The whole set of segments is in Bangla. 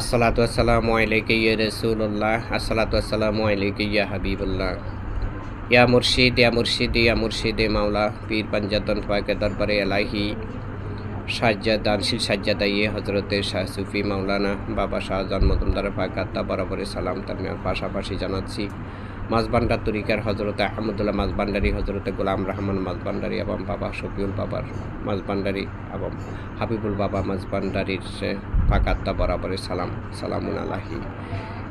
আসসালাতু আসসালামু আলাইকা ইয়া রাসূলুল্লাহ আসসালাতু আসসালামু আলাইকা ইয়া হাবিবুল্লাহ ইয়া মুর্শিদ ইয়া মুর্শিদি ইয়া মুর্শিদে মাওলা পীর পাঞ্জাতন পাকে দরবারে এলাহি সাজ্জাদানশীল সাজ্জাদাইয়ে হযরতে শাহ সুফি মাওলানা বাবা শাহজাহান মজুমদার পাক আত্মা বরাবরে সালাম তার পাশাপাশি জানাচ্ছি মাঝবান্ডার তরিকার হযরতে আহমদুল্লাহ মাঝবান্ডারি হযরতে গোলাম রহমান মাঝবান্ডারি এবং বাবা শফিউল বাবার মাঝবান্ডারি এবং হাবিবুল বাবা মাঝবান্ডারির পাক আত্মা বরাবরে সালামুন আলাহি।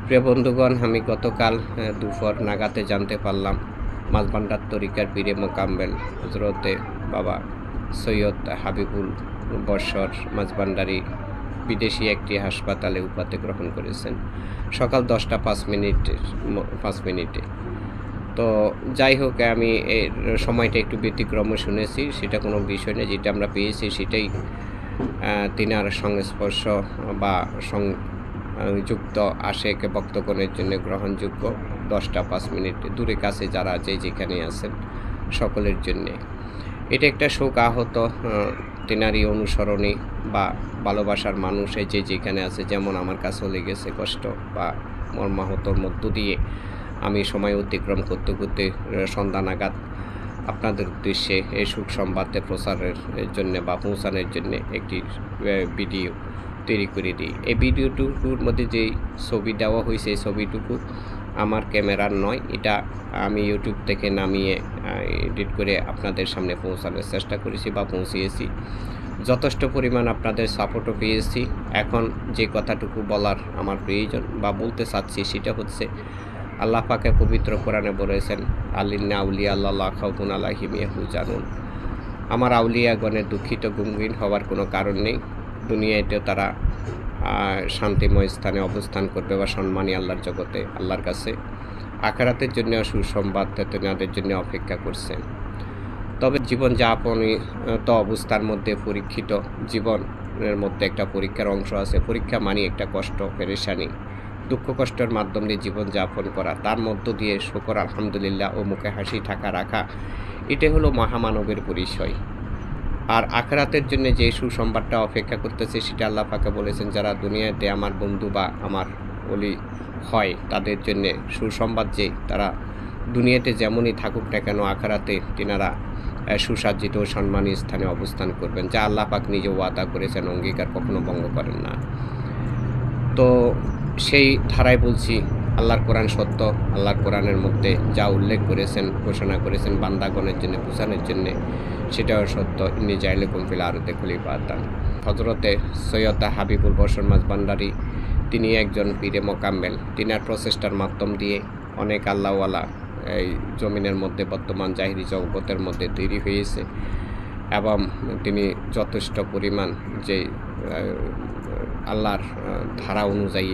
প্রিয় বন্ধুগণ, আমি গতকাল দুপুর নাগাতে জানতে পারলাম মাঝবান্ডার তরিকার পীরে মোকাম্মেল হযরতে বাবা সৈয়দ হাবিবুল বশর মাঝবান্ডারি বিদেশি একটি হাসপাতালে উপাধি গ্রহণ করেছেন সকাল 10টা 5 মিনিটে। তো যাই হোক, আমি এর সময়টা একটু ব্যতিক্রমে শুনেছি, সেটা কোনো বিষয় নেই। যেটা আমরা পেয়েছি সেটাই তিনার সংস্পর্শ বা যুক্ত আশেক ভক্তগণের জন্য গ্রহণযোগ্য। 10টা 5 মিনিট দূরে কাছে যারা যেখানে আছেন সকলের জন্যে এটা একটা শোক আহত তিনারই অনুসরণী বা ভালোবাসার মানুষ যেখানে আছে। যেমন আমার কাছেও লেগেছে কষ্ট বা মর্মাহতর মধ্য দিয়ে আমি সময় অতিক্রম করতে করতে সন্ধ্যা নাগাদ আপনাদের উদ্দেশ্যে এই সুখ সংবাদে প্রচারের জন্য বা পৌঁছানোর জন্য একটি ভিডিও তৈরি করে দিই। এই ভিডিওটুকুর মধ্যে যেই ছবি দেওয়া হয়েছে এই ছবিটুকু আমার ক্যামেরার নয়, এটা আমি ইউটিউব থেকে নামিয়ে এডিট করে আপনাদের সামনে পৌঁছানোর চেষ্টা করেছি বা পৌঁছিয়েছি। যথেষ্ট পরিমাণ আপনাদের সাপোর্টও পেয়েছি। এখন যে কথাটুকু বলার আমার প্রয়োজন বা বলতে চাচ্ছি সেটা হচ্ছে, আল্লাহ পাকে পবিত্র কোরআনে বলেছেন, আল্লিনা আউলিয়া আল্লাহ খাউফুন আলাইহিম ইয়াহজানুন। আমার আউলিয়াগণের দুঃখিত গমগীন হওয়ার কোনো কারণ নেই। দুনিয়াতেও তারা শান্তিময় স্থানে অবস্থান করবে বা সম্মানী আল্লাহর জগতে আল্লাহর কাছে। আখিরাতের জন্য সুসংবাদ তেনাদের জন্য অপেক্ষা করছেন। তবে জীবনযাপনই তো অবস্থার মধ্যে পরীক্ষিত, জীবনের মধ্যে একটা পরীক্ষার অংশ আছে। পরীক্ষা মানে একটা কষ্ট, পেরেশানি, দুঃখ কষ্টের মাধ্যম দিয়ে জীবনযাপন করা, তার মধ্য দিয়ে শুকর আলহামদুলিল্লাহ ও মুখে হাসি রাখা, এটাই হলো মহামানবের পরিচয়। আর আখিরাতের জন্য যে সুসংবাদটা অপেক্ষা করতেছে সেটা আল্লাহ পাকে বলেছেন, যারা দুনিয়াতে আমার বন্ধু বা আমার ওলি হয় তাদের জন্য সুসংবাদ যে তারা দুনিয়াতে যেমনই থাকুক না কেন আখিরাতে তিনারা সুসজ্জিত ও সম্মানী স্থানে অবস্থান করবেন, যা আল্লাহ পাক নিজে ওয়াদা করেছেন, অঙ্গীকার কখনো ভঙ্গ করেন না। তো সেই ধারায় বলছি, আল্লাহর কোরআন সত্য। আল্লাহর কোরআনের মধ্যে যা উল্লেখ করেছেন, ঘোষণা করেছেন বান্দাগণের জন্য বোঝানোর জন্যে, সেটাও সত্য। ইন্নি জাইলুকুম ফিল আরদি খলিফাতান। হযরতে সৈয়দ হাবিবুল বশর মাঝবান্ডারি তিনি একজন পীরে মোকাম্মেল। তিনার প্রচেষ্টার মাধ্যম দিয়ে অনেক আল্লাহওয়ালা এই জমিনের মধ্যে বর্তমান জাহিরি জগতের মধ্যে তৈরি হয়েছে এবং তিনি যথেষ্ট পরিমাণ যে আল্লাহর ধারা অনুযায়ী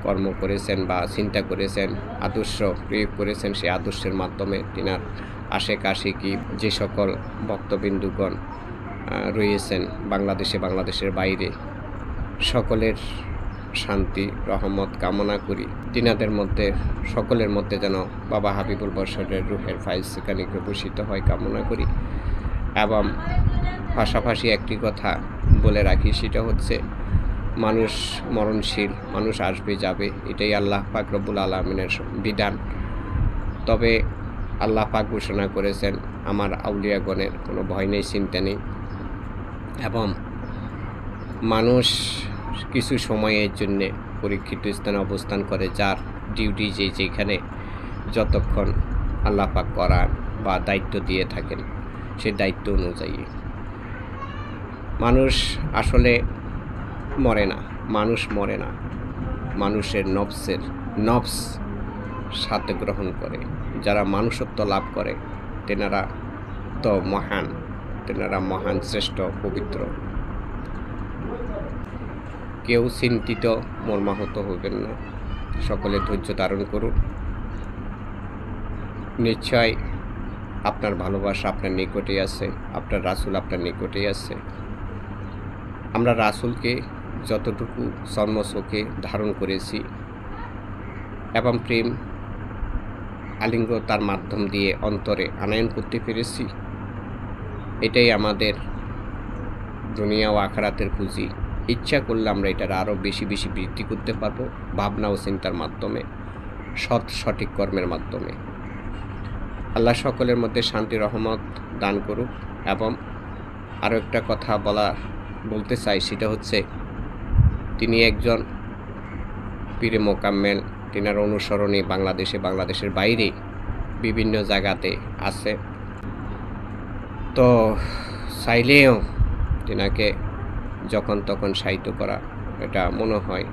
কর্ম করেছেন বা চিন্তা করেছেন, আদর্শ প্রয়োগ করেছেন। সেই আদর্শের মাধ্যমে তিনার আশেকি যে সকল ভক্তবিন্দুগণ রয়েছেন বাংলাদেশের বাইরে, সকলের শান্তি রহমত কামনা করি। তিনাদের মধ্যে সকলের মধ্যে যেন বাবা হাবিবুল বশরের রুহের ফাইজ সেখানে ভূষিত হয় কামনা করি। এবং পাশাপাশি একটি কথা বলে রাখি, সেটা হচ্ছে মানুষ মরণশীল, মানুষ আসবে যাবে, এটাই আল্লাহ পাক রব্বুল আলামিনের বিধান। তবে আল্লাহ পাক ঘোষণা করেছেন, আমার আউলিয়াগণের কোনো ভয় নেই, চিন্তা নেই। এবং মানুষ কিছু সময়ের জন্যে পরীক্ষিত স্থানে অবস্থান করে, যার ডিউটি যেখানে যতক্ষণ আল্লাহ পাক করান বা দায়িত্ব দিয়ে থাকেন, সেই দায়িত্ব অনুযায়ী মানুষ আসলে মরে না। মানুষের নফস সাথে গ্রহণ করে। যারা মানুষত্ব লাভ করে তেনারা তো মহান শ্রেষ্ঠ পবিত্র। কেউ চিন্তিত মর্মাহত হবেন না, সকলে ধৈর্য ধারণ করুন। নিশ্চয় আপনার ভালোবাসা আপনার নিকটেই আছে, আপনার রাসূল আপনার নিকটেই আছে। আমরা রাসূলকে যতটুকু চর্মচোখে ধারণ করেছি এবং প্রেম আলিঙ্গতার মাধ্যম দিয়ে অন্তরে আনয়ন করতে পেরেছি, এটাই আমাদের দুনিয়া ও আখিরাতের পুঁজি। ইচ্ছা করলে আমরা এটার আরও বেশি বেশি বৃদ্ধি করতে পারবো ভাবনা ও চিন্তার মাধ্যমে, সঠিক কর্মের মাধ্যমে। আল্লাহ সকলের মধ্যে শান্তি রহমত দান করুক। এবং আরও একটা কথা বলতে চাই, সেটা হচ্ছে তিনি একজন পীরে মোকাম্মেল, তিনার অনুসরণী বাংলাদেশের বাইরে বিভিন্ন জায়গাতে আছে। তো চাইলেও তিনাকে যখন তখন সাহিত্য করা এটা মনে হয়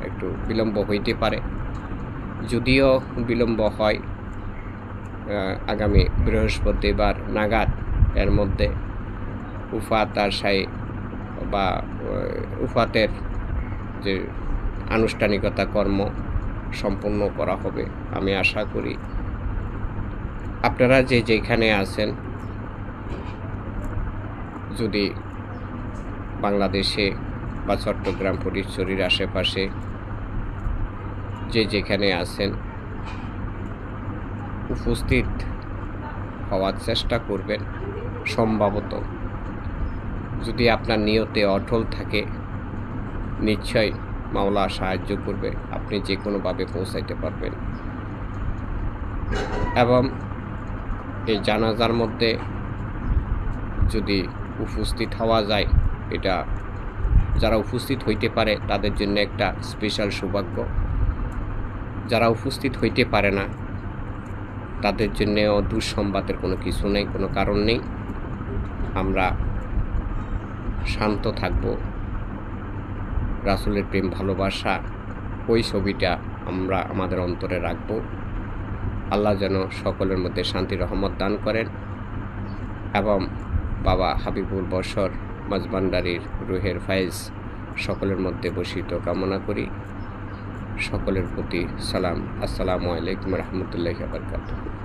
একটু বিলম্ব হইতে পারে। যদিও বিলম্ব হয়, আগামী বৃহস্পতিবার নাগাদ এর মধ্যে উফাত আর বা উফাতের যে আনুষ্ঠানিকতা কর্ম সম্পূর্ণ করা হবে। আমি আশা করি আপনারা যেখানে আছেন, যদি বাংলাদেশে বা চট্টগ্রাম ফটিকছড়ির আশেপাশে যেখানে আছেন, উপস্থিত হওয়ার চেষ্টা করবেন। সম্ভবত যদি আপনার নিয়তে অটল থাকে, নিশ্চয় মাওলা সাহায্য করবে, আপনি যে কোনোভাবে পৌঁছাইতে পারবেন। এবং এই জানাজার মধ্যে যদি উপস্থিত হওয়া যায়, এটা যারা উপস্থিত হইতে পারে তাদের জন্য একটা স্পেশাল সৌভাগ্য। যারা উপস্থিত হইতে পারে না তাদের জন্যেও দুঃসংবাদের কোনো কিছু নেই, কোনো কারণ নেই। আমরা শান্ত থাকব। রাসূলের প্রেম ভালোবাসা ওই ছবিটা আমরা আমাদের অন্তরে রাখব। আল্লাহ যেন সকলের মধ্যে শান্তি রহমত দান করেন এবং বাবা হাবিবুল বশর মাঝভান্ডারীর রুহের ফায়েজ সকলের মধ্যে বসিত কামনা করি। সকলের প্রতি সালাম। আসসালামু আলাইকুম রহমতুল্লাহি ওয়া বারাকাতুহু।